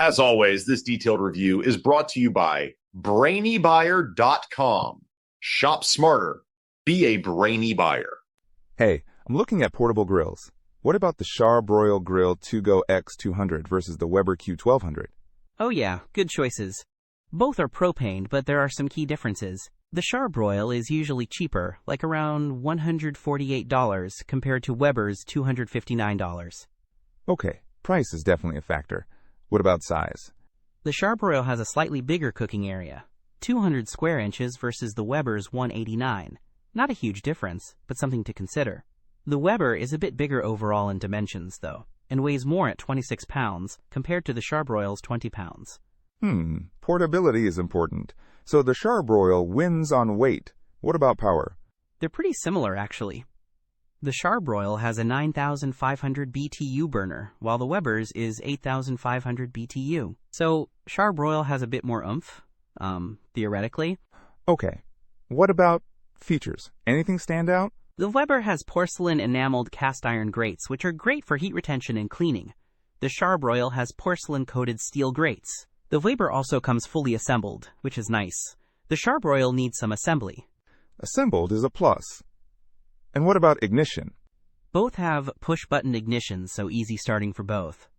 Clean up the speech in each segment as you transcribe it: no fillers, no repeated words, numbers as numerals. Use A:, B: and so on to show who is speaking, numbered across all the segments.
A: As always, this detailed review is brought to you by BrainyBuyer.com. Shop smarter. Be a brainy buyer.
B: Hey, I'm looking at portable grills. What about the Charbroil Grill2Go X200 versus the Weber Q1200?
C: Oh yeah, good choices. Both are propane, but there are some key differences. The Charbroil is usually cheaper, like around $148 compared to Weber's $259.
B: Okay, price is definitely a factor. What about size?
C: The Charbroil has a slightly bigger cooking area, 200 square inches versus the Weber's 189. Not a huge difference, but something to consider. The Weber is a bit bigger overall in dimensions, though, and weighs more at 26 pounds compared to the Charbroil's 20 pounds.
B: Portability is important. So the Charbroil wins on weight. What about power?
C: They're pretty similar, actually. The Charbroil has a 9,500 BTU burner, while the Weber's is 8,500 BTU. So Charbroil has a bit more oomph, theoretically.
B: Okay. What about features? Anything stand out?
C: The Weber has porcelain enameled cast iron grates, which are great for heat retention and cleaning. The Charbroil has porcelain-coated steel grates. The Weber also comes fully assembled, which is nice. The Charbroil needs some assembly.
B: Assembled is a plus. And what about ignition?
C: Both have push-button ignitions, so easy starting for both.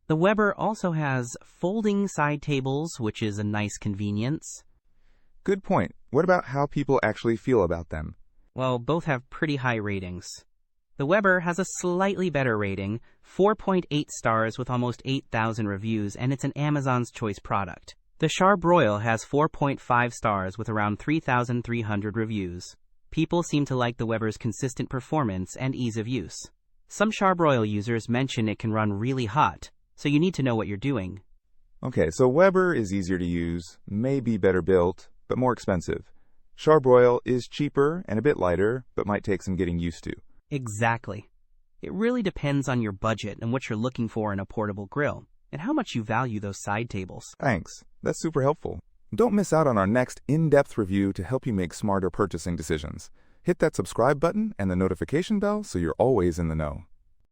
C: The Weber also has folding side tables, which is a nice convenience.
B: Good point. What about how people actually feel about them?
C: Well, both have pretty high ratings. The Weber has a slightly better rating, 4.8 stars with almost 8,000 reviews, and it's an Amazon's Choice product. The Charbroil has 4.5 stars with around 3,300 reviews. People seem to like the Weber's consistent performance and ease of use. Some Charbroil users mention it can run really hot, so you need to know what you're doing.
B: Okay, so Weber is easier to use, may be better built, but more expensive. Charbroil is cheaper and a bit lighter, but might take some getting used to.
C: Exactly. It really depends on your budget and what you're looking for in a portable grill, and how much you value those side tables.
B: Thanks. That's super helpful. Don't miss out on our next in-depth review to help you make smarter purchasing decisions. Hit that subscribe button and the notification bell so you're always in the know.